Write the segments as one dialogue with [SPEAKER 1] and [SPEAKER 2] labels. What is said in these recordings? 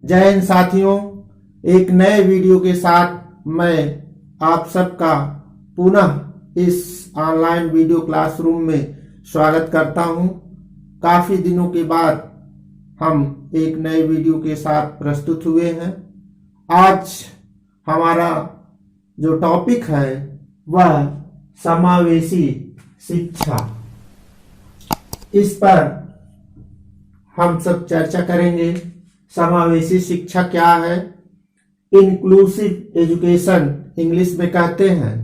[SPEAKER 1] जय हिंद साथियों, एक नए वीडियो के साथ मैं आप सबका पुनः इस ऑनलाइन वीडियो क्लासरूम में स्वागत करता हूं। काफी दिनों के बाद हम एक नए वीडियो के साथ प्रस्तुत हुए हैं। आज हमारा जो टॉपिक है वह समावेशी शिक्षा, इस पर हम सब चर्चा करेंगे। समावेशी शिक्षा क्या है, इंक्लूसिव एजुकेशन इंग्लिश में कहते हैं।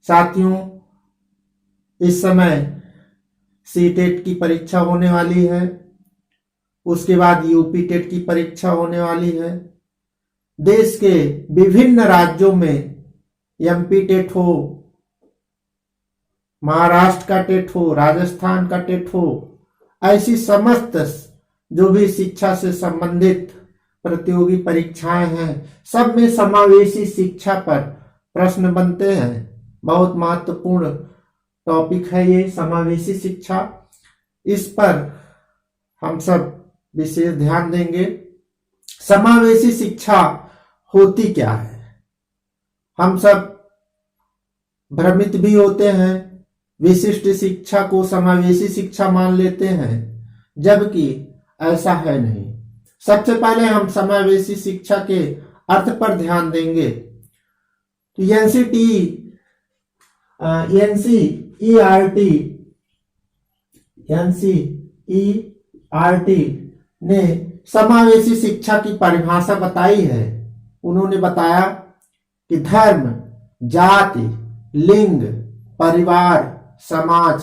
[SPEAKER 1] साथियों, इस समय सीटेट की परीक्षा होने वाली है, उसके बाद यूपी टेट की परीक्षा होने वाली है। देश के विभिन्न राज्यों में एमपी टेट हो, महाराष्ट्र का टेट हो, राजस्थान का टेट हो, ऐसी समस्त जो भी शिक्षा से संबंधित प्रतियोगी परीक्षाएं हैं, सब में समावेशी शिक्षा पर प्रश्न बनते हैं। बहुत महत्वपूर्ण टॉपिक है ये समावेशी शिक्षा। इस पर हम सब विशेष ध्यान देंगे। समावेशी शिक्षा होती क्या है? हम सब भ्रमित भी होते हैं, विशिष्ट शिक्षा को समावेशी शिक्षा मान लेते हैं, जबकि ऐसा है नहीं। सबसे पहले हम समावेशी शिक्षा के अर्थ पर ध्यान देंगे। तो एनसीईआरटी ने समावेशी शिक्षा की परिभाषा बताई है। उन्होंने बताया कि धर्म, जाति, लिंग, परिवार, समाज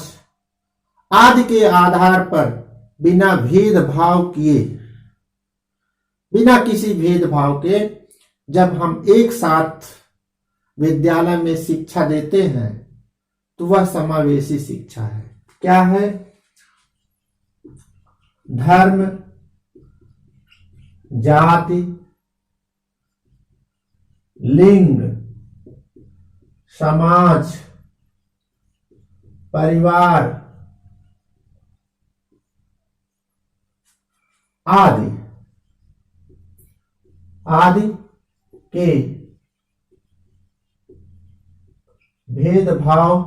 [SPEAKER 1] आदि के आधार पर बिना भेदभाव किए, बिना किसी भेदभाव के जब हम एक साथ विद्यालय में शिक्षा देते हैं तो वह समावेशी शिक्षा है। क्या है? धर्म, जाति, लिंग, समाज, परिवार आदि के भेदभाव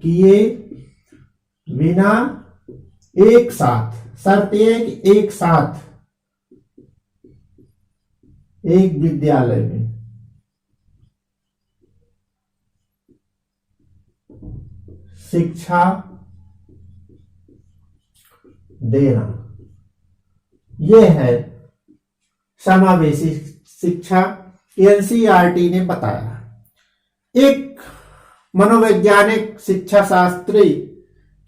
[SPEAKER 1] किए बिना एक साथ, शर्त यह है कि एक साथ एक विद्यालय में शिक्षा देना, यह है समावेशी शिक्षा। एनसीईआरटी ने बताया। एक मनोवैज्ञानिक शिक्षा शास्त्री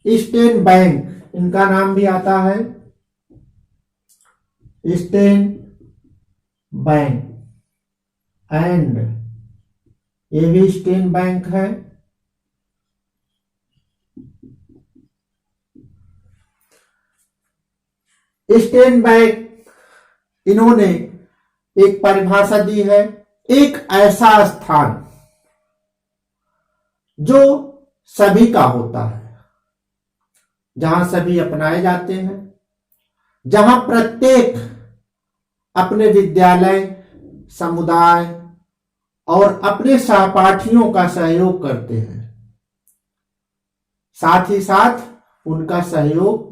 [SPEAKER 1] स्टेन बैंक, इनका नाम भी आता है, स्टेन बैंक एंड ये भी स्टेन बैंक है। स्टेन बैंक, इन्होंने एक परिभाषा दी है, एक ऐसा स्थान जो सभी का होता है, जहां सभी अपनाए जाते हैं, जहां प्रत्येक अपने विद्यालय, समुदाय और अपने सहपाठियों का सहयोग करते हैं, साथ ही साथ उनका सहयोग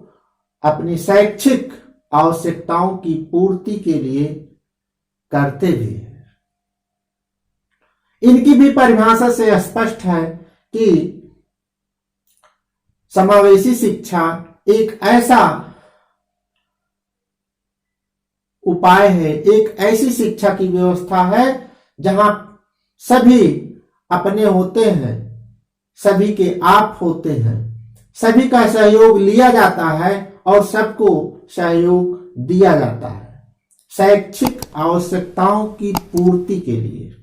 [SPEAKER 1] अपनी शैक्षिक आवश्यकताओं की पूर्ति के लिए करते भी हैं। इनकी भी परिभाषा से स्पष्ट है कि समावेशी शिक्षा एक ऐसा उपाय है, एक ऐसी शिक्षा की व्यवस्था है जहां सभी अपने होते हैं, सभी के आप होते हैं, सभी का सहयोग लिया जाता है और सबको सहयोग दिया जाता है शैक्षिक आवश्यकताओं की पूर्ति के लिए।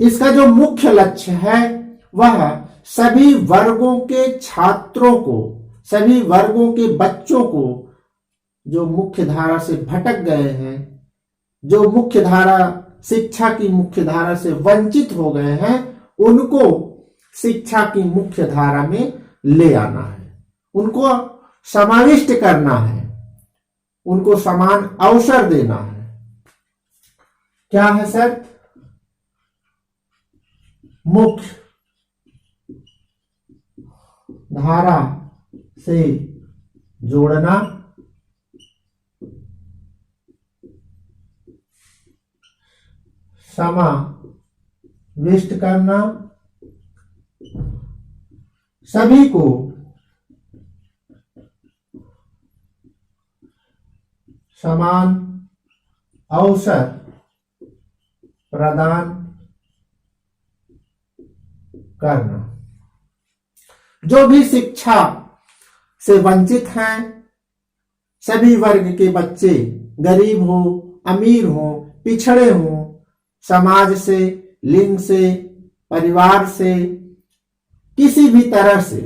[SPEAKER 1] इसका जो मुख्य लक्ष्य है वह सभी वर्गों के छात्रों को, सभी वर्गों के बच्चों को जो मुख्य धारा से भटक गए हैं, जो मुख्य धारा शिक्षा की मुख्य धारा से वंचित हो गए हैं, उनको शिक्षा की मुख्य धारा में ले आना है, उनको समाविष्ट करना है, उनको समान अवसर देना है। क्या है सर? मुख्य धारा से जोड़ना, समाविष्ट करना, सभी को समान अवसर प्रदान करना। जो भी शिक्षा से वंचित हैं, सभी वर्ग के बच्चे, गरीब हो, अमीर हो, पिछड़े हो, समाज से, लिंग से, परिवार से, किसी भी तरह से,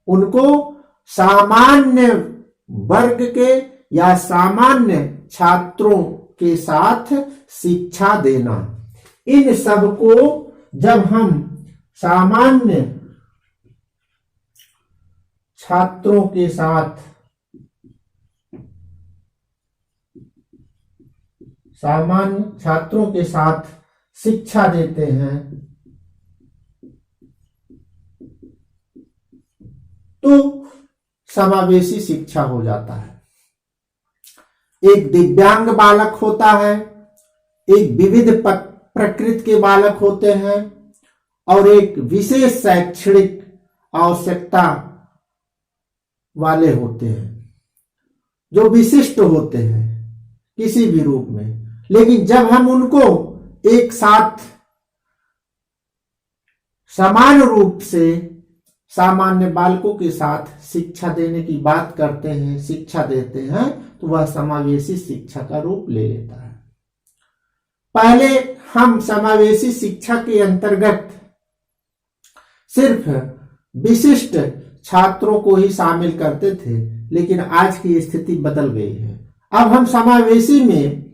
[SPEAKER 1] उनको सामान्य वर्ग के या सामान्य छात्रों के साथ शिक्षा देना। इन सब को जब हम सामान्य छात्रों के साथ शिक्षा देते हैं तो समावेशी शिक्षा हो जाता है। एक दिव्यांग बालक होता है, एक विविध प्रकृति के बालक होते हैं और एक विशेष शैक्षणिक आवश्यकता वाले होते हैं, जो विशिष्ट होते हैं किसी भी रूप में। लेकिन जब हम उनको एक साथ समान रूप से सामान्य बालकों के साथ शिक्षा देने की बात करते हैं, शिक्षा देते हैं, तो वह समावेशी शिक्षा का रूप ले लेता है। पहले हम समावेशी शिक्षा के अंतर्गत सिर्फ विशिष्ट छात्रों को ही शामिल करते थे, लेकिन आज की स्थिति बदल गई है। अब हम समावेशी में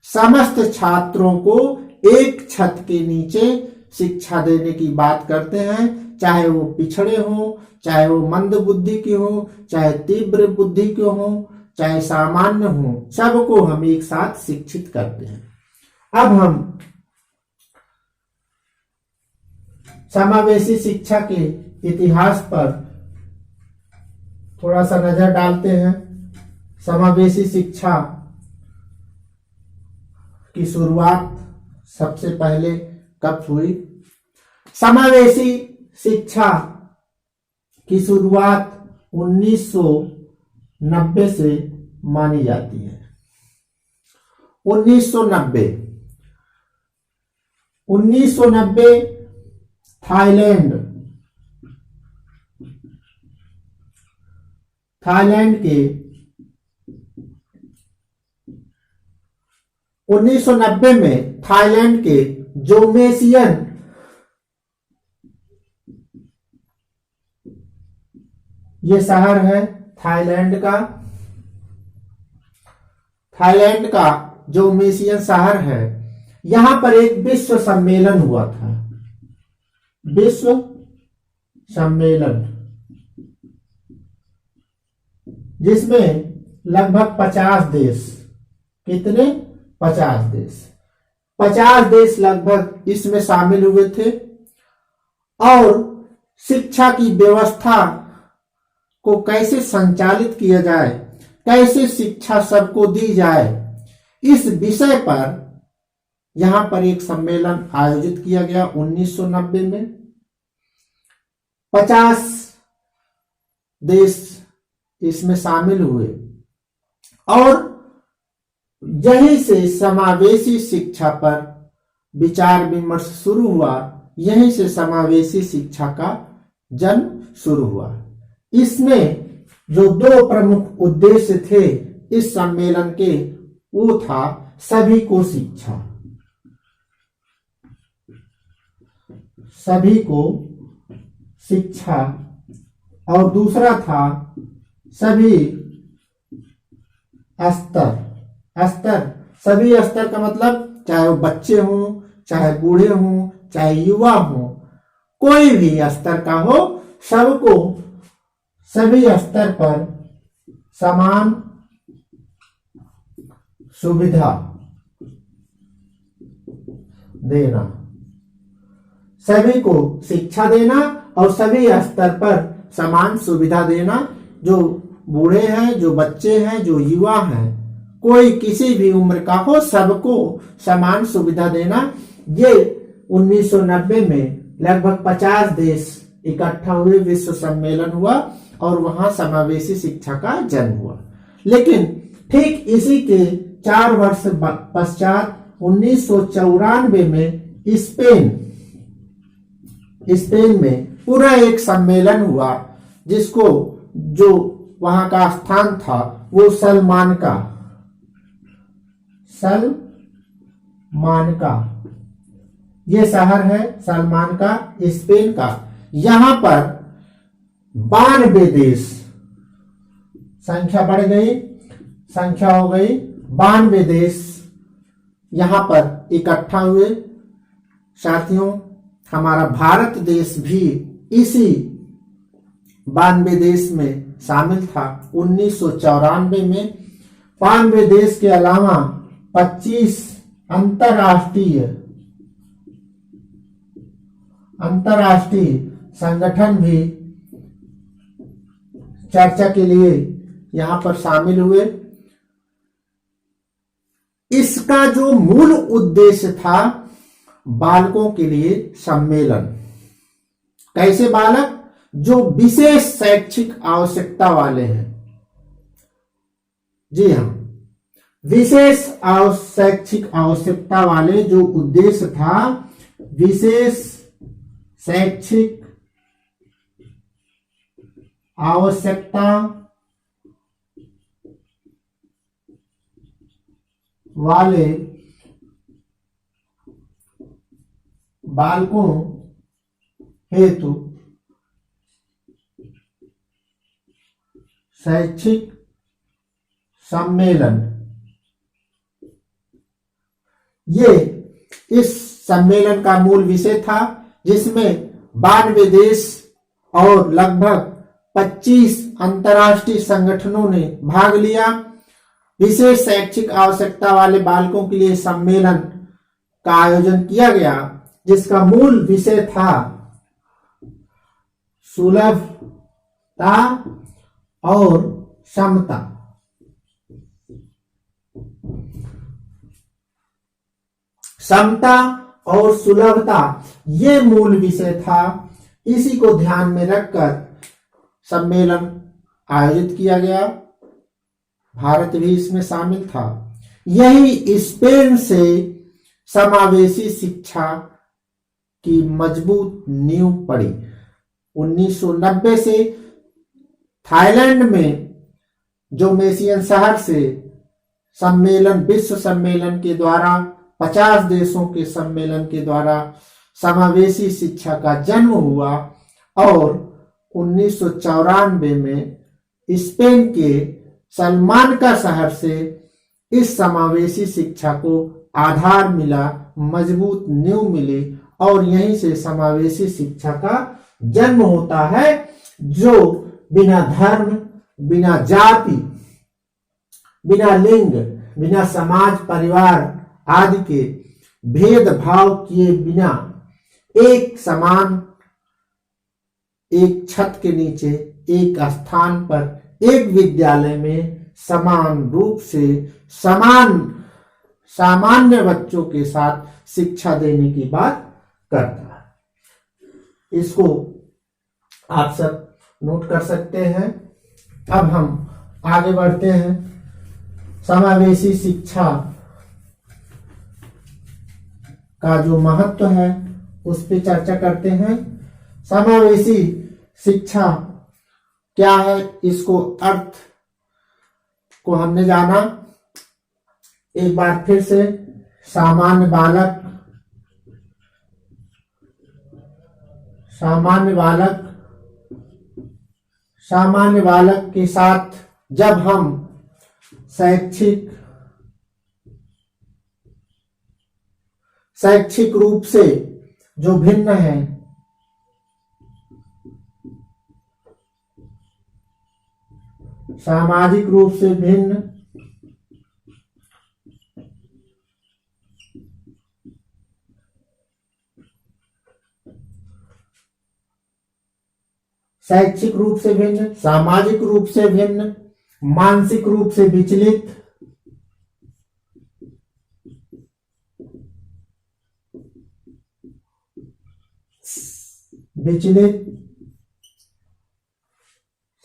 [SPEAKER 1] समस्त छात्रों को एक छत के नीचे शिक्षा देने की बात करते हैं, चाहे वो पिछड़े हो, चाहे वो मंद बुद्धि के हो, चाहे तीव्र बुद्धि के हो, चाहे सामान्य हो, सबको हम एक साथ शिक्षित करते हैं। अब हम समावेशी शिक्षा के इतिहास पर थोड़ा सा नजर डालते हैं। समावेशी शिक्षा की शुरुआत सबसे पहले कब हुई? समावेशी शिक्षा की शुरुआत 1990 से मानी जाती है। 1990 थाईलैंड के 1990 में थाईलैंड के जोमेसियन ये शहर है थाईलैंड का जोमेसियन शहर है। यहां पर एक विश्व सम्मेलन हुआ था, विश्व सम्मेलन, जिसमें लगभग 50 देश, कितने? 50 देश लगभग इसमें शामिल हुए थे और शिक्षा की व्यवस्था को कैसे संचालित किया जाए, कैसे शिक्षा सबको दी जाए, इस विषय पर यहां पर एक सम्मेलन आयोजित किया गया 1990 में। 50 देश इसमें शामिल हुए और यहीं से समावेशी शिक्षा पर विचार विमर्श शुरू हुआ, यहीं से समावेशी शिक्षा का जन्म शुरू हुआ। इसमें जो दो प्रमुख उद्देश्य थे इस सम्मेलन के, वो था सभी को शिक्षा, सभी को शिक्षा, और दूसरा था सभी स्तर। सभी स्तर का मतलब चाहे वो बच्चे हों, चाहे बूढ़े हों, चाहे युवा हों, कोई भी स्तर का हो, सबको सभी स्तर पर समान सुविधा देना, सभी को शिक्षा देना और सभी स्तर पर समान सुविधा देना। जो बूढ़े हैं, जो बच्चे हैं, जो युवा हैं, कोई किसी भी उम्र का हो, सबको समान सुविधा देना। ये 1990 में लगभग 50 देश इकट्ठा हुए, विश्व सम्मेलन हुआ और वहां समावेशी शिक्षा का जन्म हुआ। लेकिन ठीक इसी के 4 वर्ष पश्चात 1994 में स्पेन में पूरा एक सम्मेलन हुआ, जिसको जो वहां का स्थान था वो सलमानका ये शहर है, सलमानका स्पेन का। यहां पर 92 देश, संख्या बढ़ गई, संख्या हो गई 92 देश यहां पर इकट्ठा हुए। साथियों, हमारा भारत देश भी इसी 92 देश में शामिल था। 1994 में 92 देश के अलावा 25 अंतरराष्ट्रीय संगठन भी चर्चा के लिए यहां पर शामिल हुए। इसका जो मूल उद्देश्य था, बालकों के लिए सम्मेलन। कैसे बालक? जो विशेष शैक्षिक आवश्यकता वाले हैं। जी हां, विशेष शैक्षिक आवश्यकता वाले, जो उद्देश्य था, विशेष शैक्षिक आवश्यकता वाले बालकों हेतु शैक्षिक सम्मेलन। ये इस सम्मेलन का मूल विषय था, जिसमें 92 देश और लगभग 25 अंतर्राष्ट्रीय संगठनों ने भाग लिया। विशेष शैक्षिक आवश्यकता वाले बालकों के लिए सम्मेलन का आयोजन किया गया, जिसका मूल विषय था सुलभता और समता। समता और सुलभता ये मूल विषय था। इसी को ध्यान में रखकर सम्मेलन आयोजित किया गया। भारत भी इसमें शामिल था। यही स्पेन से समावेशी शिक्षा की मजबूत नींव पड़ी। 1990 से थाईलैंड में जो मेसियन शहर से सम्मेलन, विश्व सम्मेलन के द्वारा, 50 देशों के सम्मेलन के द्वारा समावेशी शिक्षा का जन्म हुआ और 1994 में स्पेन के सलमानका शहर से इस समावेशी शिक्षा को आधार मिला, मजबूत नींव मिली और यहीं से समावेशी शिक्षा का जन्म होता है, जो बिना धर्म, बिना जाति, बिना लिंग, बिना समाज परिवार आदि के भेदभाव किए बिना एक समान, एक छत के नीचे, एक स्थान पर, एक विद्यालय में समान रूप से सामान्य बच्चों के साथ शिक्षा देने की बात करता है। इसको आप सब नोट कर सकते हैं। अब हम आगे बढ़ते हैं। समावेशी शिक्षा का जो महत्व है उस पर चर्चा करते हैं। समावेशी शिक्षा क्या है, इसको अर्थ को हमने जाना। एक बार फिर से, सामान्य बालक के साथ जब हम शैक्षिक शैक्षिक रूप से जो भिन्न है, सामाजिक रूप से भिन्न, शैक्षिक रूप से भिन्न, सामाजिक रूप से भिन्न, मानसिक रूप से विचलित,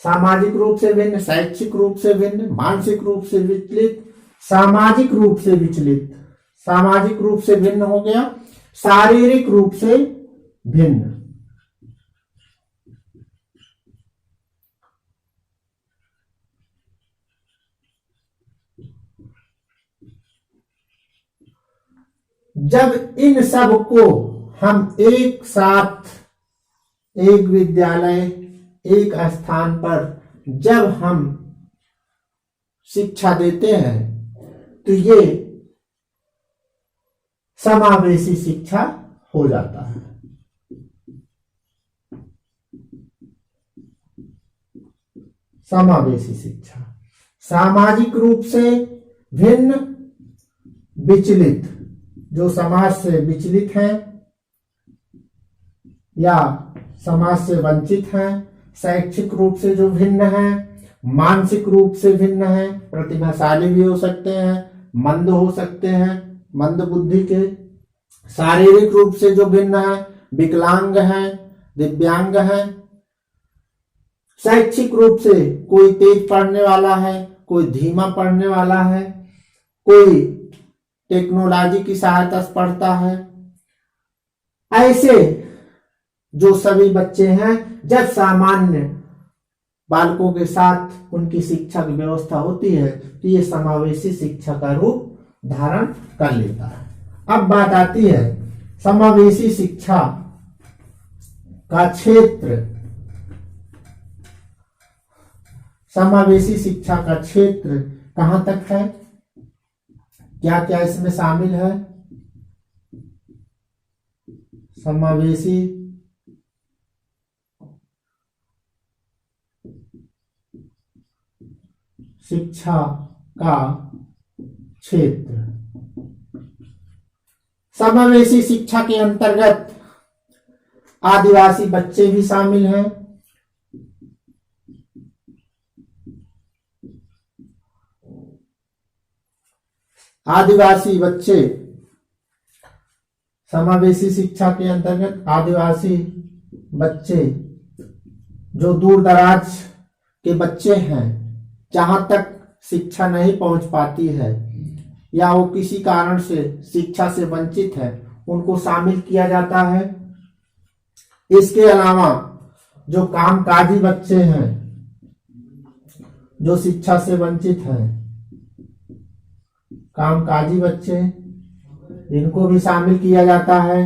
[SPEAKER 1] सामाजिक रूप से भिन्न, शैक्षिक रूप से भिन्न, मानसिक रूप से विचलित, सामाजिक रूप से विचलित, सामाजिक रूप से भिन्न हो गया, शारीरिक रूप से भिन्न। जब इन सब को हम एक साथ, एक विद्यालय, एक स्थान पर जब हम शिक्षा देते हैं तो ये समावेशी शिक्षा हो जाता है। समावेशी शिक्षा, सामाजिक रूप से भिन्न, विचलित, जो समाज से विचलित हैं या समाज से वंचित हैं, शैक्षिक रूप से जो भिन्न है, मानसिक रूप से भिन्न है, प्रतिभाशाली भी हो सकते हैं, मंद हो सकते हैं, मंद बुद्धि के, शारीरिक रूप से जो भिन्न है, विकलांग हैं, दिव्यांग हैं, शैक्षिक रूप से कोई तेज पढ़ने वाला है, कोई धीमा पढ़ने वाला है, कोई टेक्नोलॉजी की सहायता से पढ़ता है। ऐसे जो सभी बच्चे हैं, जब सामान्य बालकों के साथ उनकी शिक्षा की व्यवस्था होती है तो ये समावेशी शिक्षा का रूप धारण कर लेता है। अब बात आती है समावेशी शिक्षा का क्षेत्र। समावेशी शिक्षा का क्षेत्र कहां तक है, क्या क्या इसमें शामिल है? समावेशी शिक्षा का क्षेत्र। समावेशी शिक्षा के अंतर्गत आदिवासी बच्चे भी शामिल हैं। आदिवासी बच्चे, समावेशी शिक्षा के अंतर्गत आदिवासी बच्चे जो दूर दराज के बच्चे हैं, जहां तक शिक्षा नहीं पहुंच पाती है या वो किसी कारण से शिक्षा से वंचित है, उनको शामिल किया जाता है। इसके अलावा जो कामकाजी बच्चे हैं, जो शिक्षा से वंचित हैं, कामकाजी बच्चे, इनको भी शामिल किया जाता है।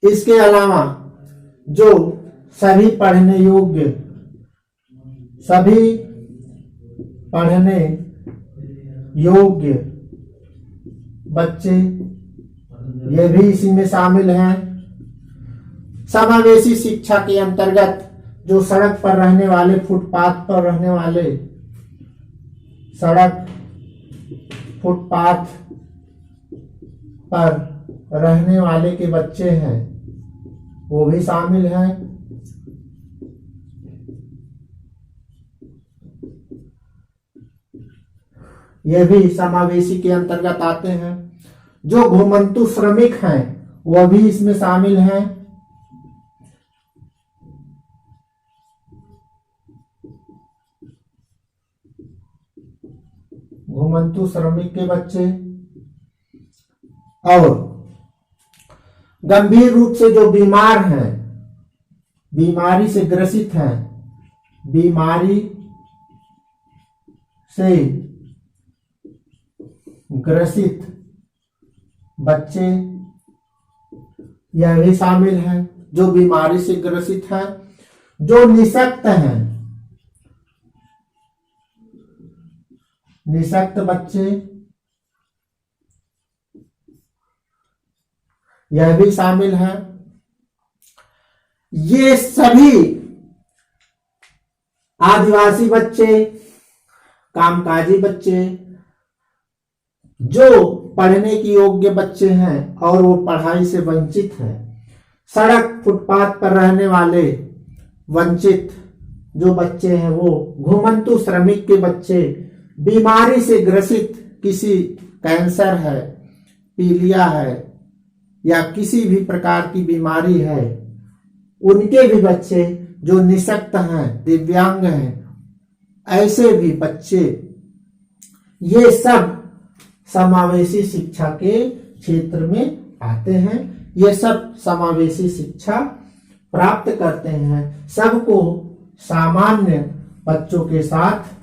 [SPEAKER 1] इसके अलावा जो सभी पढ़ने योग्य, सभी पढ़ने योग्य बच्चे, ये भी इसी में शामिल हैं। समावेशी शिक्षा के अंतर्गत जो सड़क पर रहने वाले, फुटपाथ पर रहने वाले, सड़क फुटपाथ पर रहने वाले के बच्चे हैं, वो भी शामिल हैं। ये भी समावेशी के अंतर्गत आते हैं। जो घुमंतु श्रमिक हैं वह भी इसमें शामिल हैं। घुमंतु श्रमिक के बच्चे और गंभीर रूप से जो बीमार हैं, बीमारी से ग्रसित हैं, बीमारी से ग्रसित बच्चे, यह भी शामिल हैं। जो बीमारी से ग्रसित हैं, जो निशक्त हैं, निशक्त बच्चे, यह भी शामिल है। ये सभी आदिवासी बच्चे, कामकाजी बच्चे, जो पढ़ने की योग्य बच्चे हैं और वो पढ़ाई से वंचित हैं, सड़क फुटपाथ पर रहने वाले वंचित जो बच्चे हैं, वो घुमंतु श्रमिक के बच्चे, बीमारी से ग्रसित, किसी कैंसर है, पीलिया है या किसी भी प्रकार की बीमारी है, उनके भी बच्चे, जो निशक्त हैं, दिव्यांग हैं, ऐसे भी बच्चे, ये सब समावेशी शिक्षा के क्षेत्र में आते हैं। ये सब समावेशी शिक्षा प्राप्त करते हैं। सबको सामान्य बच्चों के साथ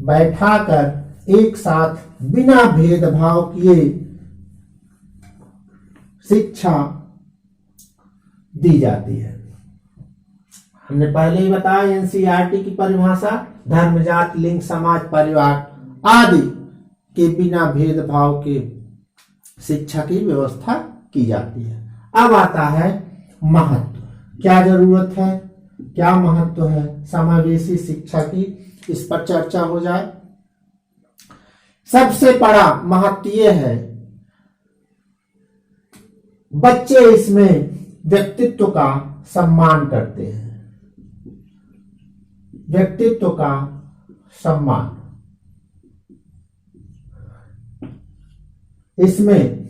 [SPEAKER 1] बैठाकर एक साथ बिना भेदभाव किए शिक्षा दी जाती है। हमने पहले ही बताया एनसीईआरटी की परिभाषा, धर्म, जाति, लिंग, समाज, परिवार आदि के बिना भेदभाव के शिक्षा की व्यवस्था की जाती है। अब आता है महत्व, क्या जरूरत है, क्या महत्व है समावेशी शिक्षा की, इस पर चर्चा हो जाए। सबसे बड़ा महत्व यह है, बच्चे इसमें व्यक्तित्व का सम्मान करते हैं। व्यक्तित्व का सम्मान, इसमें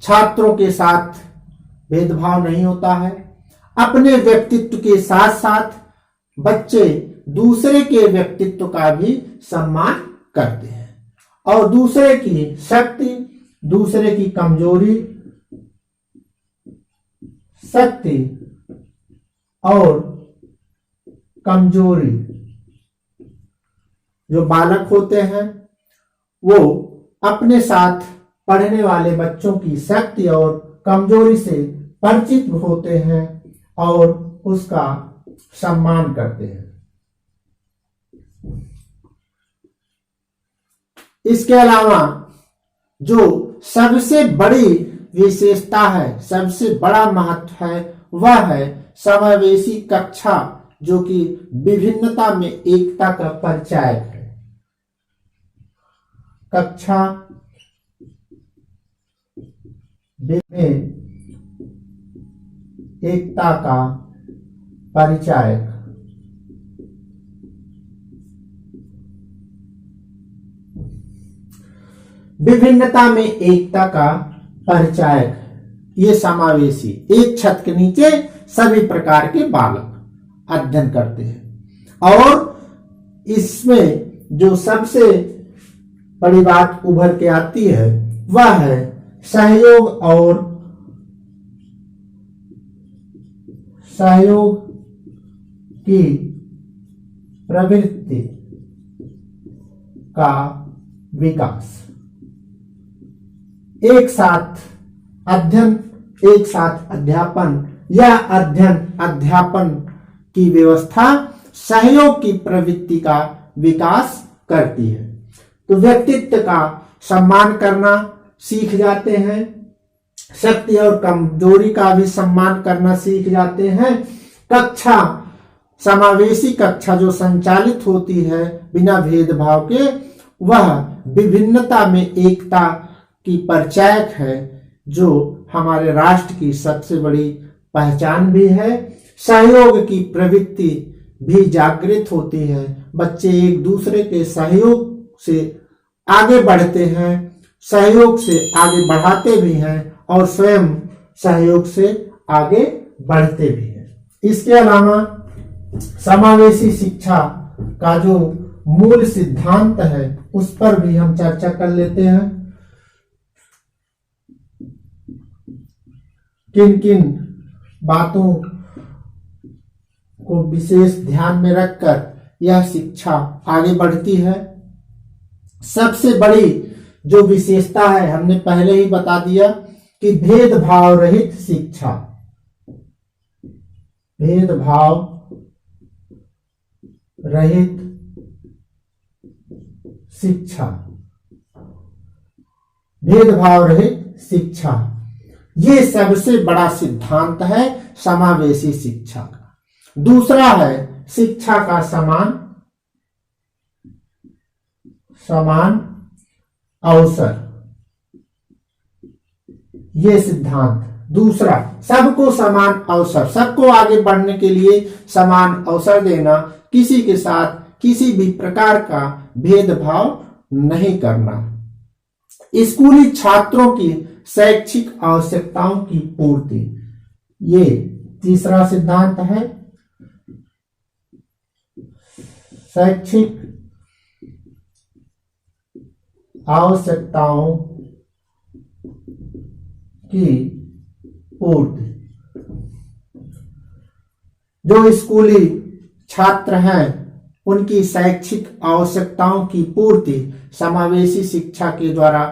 [SPEAKER 1] छात्रों के साथ भेदभाव नहीं होता है। अपने व्यक्तित्व के साथ साथ बच्चे दूसरे के व्यक्तित्व का भी सम्मान करते हैं और दूसरे की शक्ति, दूसरे की कमजोरी, शक्ति और कमजोरी जो बालक होते हैं, वो अपने साथ पढ़ने वाले बच्चों की शक्ति और कमजोरी से परिचित होते हैं और उसका सम्मान करते हैं। इसके अलावा जो सबसे बड़ी विशेषता है, सबसे बड़ा महत्व है, वह है समावेशी कक्षा, जो कि विभिन्नता में एकता का परिचायक है। कक्षा में एकता का परिचायक। विभिन्नता में एकता का परिचायक, ये समावेशी, एक छत के नीचे सभी प्रकार के बालक अध्ययन करते हैं। और इसमें जो सबसे बड़ी बात उभर के आती है, वह है सहयोग की प्रवृत्ति का विकास। एक साथ अध्ययन, एक साथ अध्यापन, यह अध्ययन अध्यापन की व्यवस्था सहयोग की प्रवृत्ति का विकास करती है। तो व्यक्तित्व का सम्मान करना सीख जाते हैं, शक्ति और कमजोरी का भी सम्मान करना सीख जाते हैं। कक्षा, समावेशी कक्षा जो संचालित होती है बिना भेदभाव के, वह विभिन्नता में एकता की परिचायक है, जो हमारे राष्ट्र की सबसे बड़ी पहचान भी है। सहयोग की प्रवृत्ति भी जागृत होती है। बच्चे एक दूसरे के सहयोग से आगे बढ़ते हैं, सहयोग से आगे बढ़ाते भी हैं और स्वयं सहयोग से आगे बढ़ते भी हैं। इसके अलावा समावेशी शिक्षा का जो मूल सिद्धांत है, उस पर भी हम चर्चा कर लेते हैं। किन किन बातों को विशेष ध्यान में रखकर यह शिक्षा आगे बढ़ती है। सबसे बड़ी जो विशेषता है, हमने पहले ही बता दिया कि भेदभाव रहित शिक्षा। भेदभाव रहित शिक्षा, भेदभाव रहित शिक्षा। ये सबसे बड़ा सिद्धांत है समावेशी शिक्षा का। दूसरा है शिक्षा का समान अवसर। ये सिद्धांत दूसरा, सबको समान अवसर, सबको आगे बढ़ने के लिए समान अवसर देना, किसी के साथ किसी भी प्रकार का भेदभाव नहीं करना, स्कूली छात्रों की शैक्षिक आवश्यकताओं की पूर्ति। ये तीसरा सिद्धांत है। शैक्षिक आवश्यकताओं की पूर्ति। जो स्कूली छात्र हैं उनकी शैक्षिक आवश्यकताओं की पूर्ति समावेशी शिक्षा के द्वारा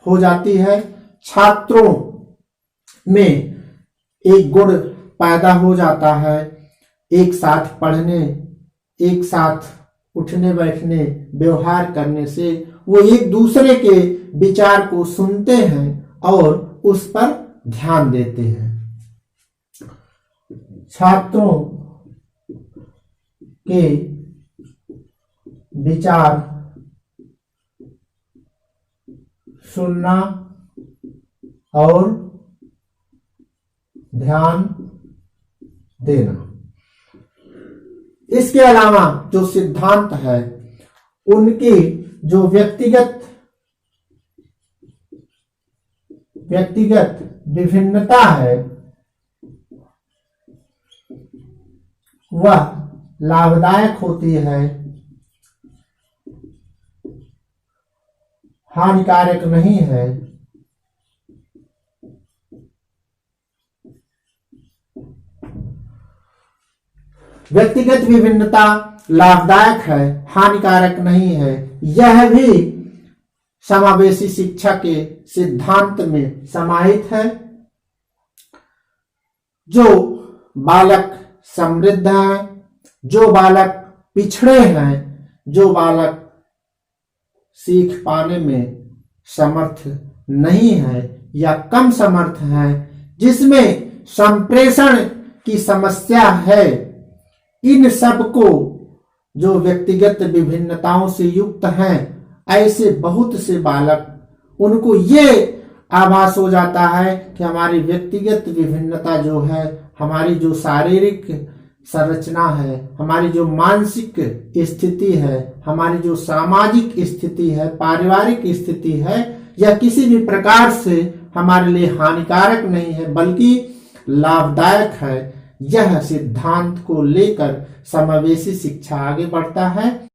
[SPEAKER 1] हो जाती है। छात्रों में एक गुण पैदा हो जाता है, एक साथ पढ़ने, एक साथ उठने बैठने, व्यवहार करने से वो एक दूसरे के विचार को सुनते हैं और उस पर ध्यान देते हैं। छात्रों के विचार सुनना और ध्यान देना। इसके अलावा जो सिद्धांत है उनकी जो व्यक्तिगत विभिन्नता है वह लाभदायक होती है, हानिकारक नहीं है। व्यक्तिगत विभिन्नता लाभदायक है, हानिकारक नहीं है। यह भी समावेशी शिक्षा के सिद्धांत में समाहित है। जो बालक समृद्ध हैं, जो बालक पिछड़े हैं, जो बालक सीख पाने में समर्थ नहीं है या कम समर्थ है, जिसमें संप्रेषण की समस्या है, इन सब को जो व्यक्तिगत विभिन्नताओं से युक्त हैं, ऐसे बहुत से बालक, उनको ये आभास हो जाता है कि हमारी व्यक्तिगत विभिन्नता जो है, हमारी जो शारीरिक संरचना है, हमारी जो मानसिक स्थिति है, हमारी जो सामाजिक स्थिति है, पारिवारिक स्थिति है, यह किसी भी प्रकार से हमारे लिए हानिकारक नहीं है बल्कि लाभदायक है। यह सिद्धांत को लेकर समावेशी शिक्षा आगे बढ़ता है।